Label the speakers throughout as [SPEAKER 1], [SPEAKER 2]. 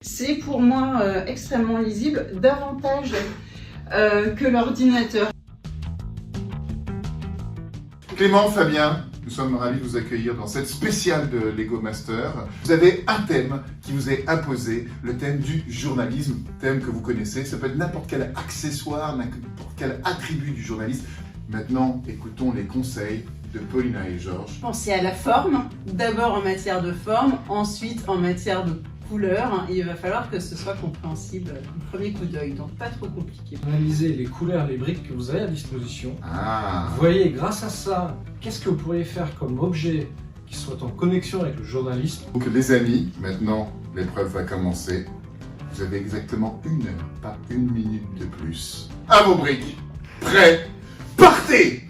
[SPEAKER 1] C'est pour moi extrêmement lisible, davantage que l'ordinateur.
[SPEAKER 2] Clément, Fabien, nous sommes ravis de vous accueillir dans cette spéciale de Lego Master. Vous avez un thème qui vous est imposé, le thème du journalisme, thème que vous connaissez. Ça peut être n'importe quel accessoire, n'importe quel attribut du journalisme. Maintenant, écoutons les conseils de Paulina et Georges.
[SPEAKER 1] Pensez à la forme, d'abord en matière de forme, ensuite en matière de couleur. Il va falloir que ce soit compréhensible du premier coup d'œil, donc pas trop compliqué.
[SPEAKER 3] Analysez les couleurs, les briques que vous avez à disposition.
[SPEAKER 2] Ah.
[SPEAKER 3] Voyez grâce à ça, qu'est-ce que vous pourriez faire comme objet qui soit en connexion avec le journalisme.
[SPEAKER 2] Donc les amis, maintenant l'épreuve va commencer. Vous avez exactement 1 heure, pas 1 minute de plus. À vos briques, prêts, partez!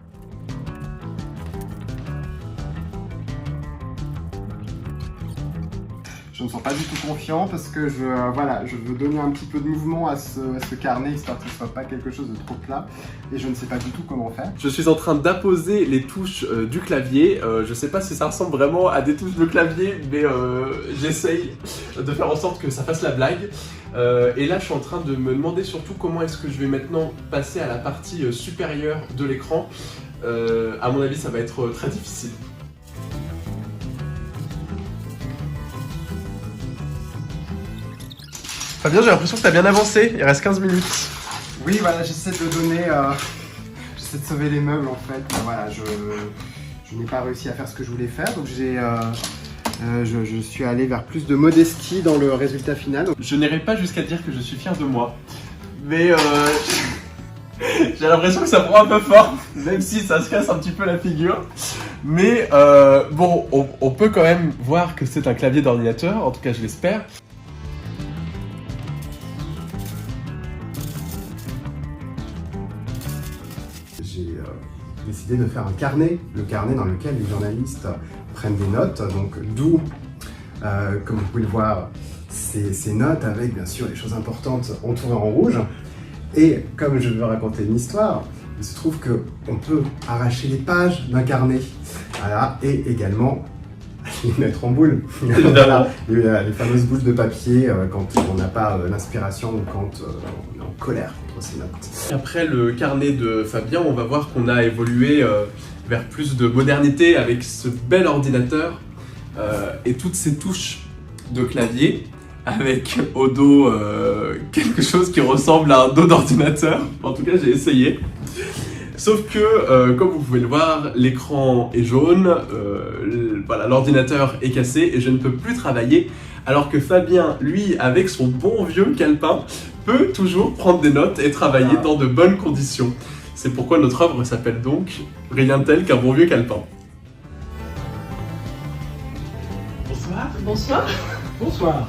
[SPEAKER 4] Je ne me sens pas du tout confiant parce que je veux donner un petit peu de mouvement à ce carnet histoire que ce ne soit pas quelque chose de trop plat et je ne sais pas du tout comment faire.
[SPEAKER 5] Je suis en train d'apposer les touches du clavier. Je sais pas si ça ressemble vraiment à des touches de clavier, mais j'essaye de faire en sorte que ça fasse la blague. Et là, je suis en train de me demander surtout comment est-ce que je vais maintenant passer à la partie supérieure de l'écran. À mon avis, ça va être très difficile. Fabien, j'ai l'impression que t'as bien avancé, il reste 15 minutes.
[SPEAKER 4] Oui, voilà, j'essaie de donner, j'essaie de sauver les meubles en fait, mais voilà, je n'ai pas réussi à faire ce que je voulais faire, donc je suis allé vers plus de modestie dans le résultat final.
[SPEAKER 5] Je n'irai pas jusqu'à dire que je suis fier de moi, mais j'ai l'impression que ça prend un peu fort, même si ça se casse un petit peu la figure. Mais bon, on peut quand même voir que c'est un clavier d'ordinateur, en tout cas je l'espère.
[SPEAKER 4] J'ai décidé de faire un carnet, le carnet dans lequel les journalistes prennent des notes, donc d'où, comme vous pouvez le voir, ces notes avec bien sûr les choses importantes entourées en rouge. Et comme je veux raconter une histoire, il se trouve qu'on peut arracher les pages d'un carnet, voilà, et également les mettre en boule. Voilà, les fameuses boules de papier quand on n'a pas l'inspiration ou quand on est en colère contre ces notes.
[SPEAKER 5] Après le carnet de Fabien, on va voir qu'on a évolué vers plus de modernité avec ce bel ordinateur et toutes ces touches de clavier avec au dos quelque chose qui ressemble à un dos d'ordinateur. En tout cas, j'ai essayé. Sauf que, comme vous pouvez le voir, l'écran est jaune, voilà, l'ordinateur est cassé et je ne peux plus travailler. Alors que Fabien, lui, avec son bon vieux calepin, peut toujours prendre des notes et travailler dans de bonnes conditions. C'est pourquoi notre œuvre s'appelle donc rien de tel qu'un bon vieux calepin.
[SPEAKER 3] Bonsoir.
[SPEAKER 1] Bonsoir.
[SPEAKER 3] Bonsoir.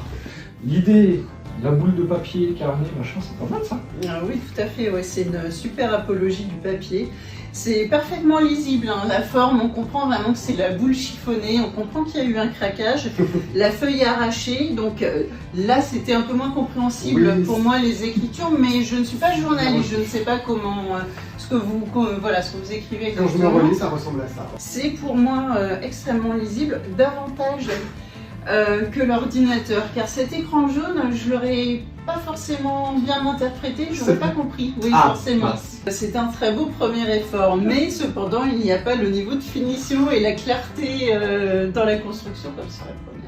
[SPEAKER 3] L'idée, la boule de papier, carnet, machin, c'est pas mal ça.
[SPEAKER 1] Ah oui, tout à fait, ouais, c'est une super apologie du papier. C'est parfaitement lisible, hein. La forme, on comprend vraiment que c'est la boule chiffonnée, on comprend qu'il y a eu un craquage, la feuille arrachée, donc là c'était un peu moins compréhensible pour moi les écritures, mais je ne suis pas journaliste, je ne sais pas comment, ce que vous écrivez exactement.
[SPEAKER 4] Quand je me relis, ça ressemble à ça.
[SPEAKER 1] C'est pour moi extrêmement lisible, davantage que l'ordinateur, car cet écran jaune, je l'aurais pas forcément bien interprété, j'aurais pas compris, oui forcément. C'est un très beau premier effort, mais cependant il n'y a pas le niveau de finition et la clarté dans la construction comme sur la première.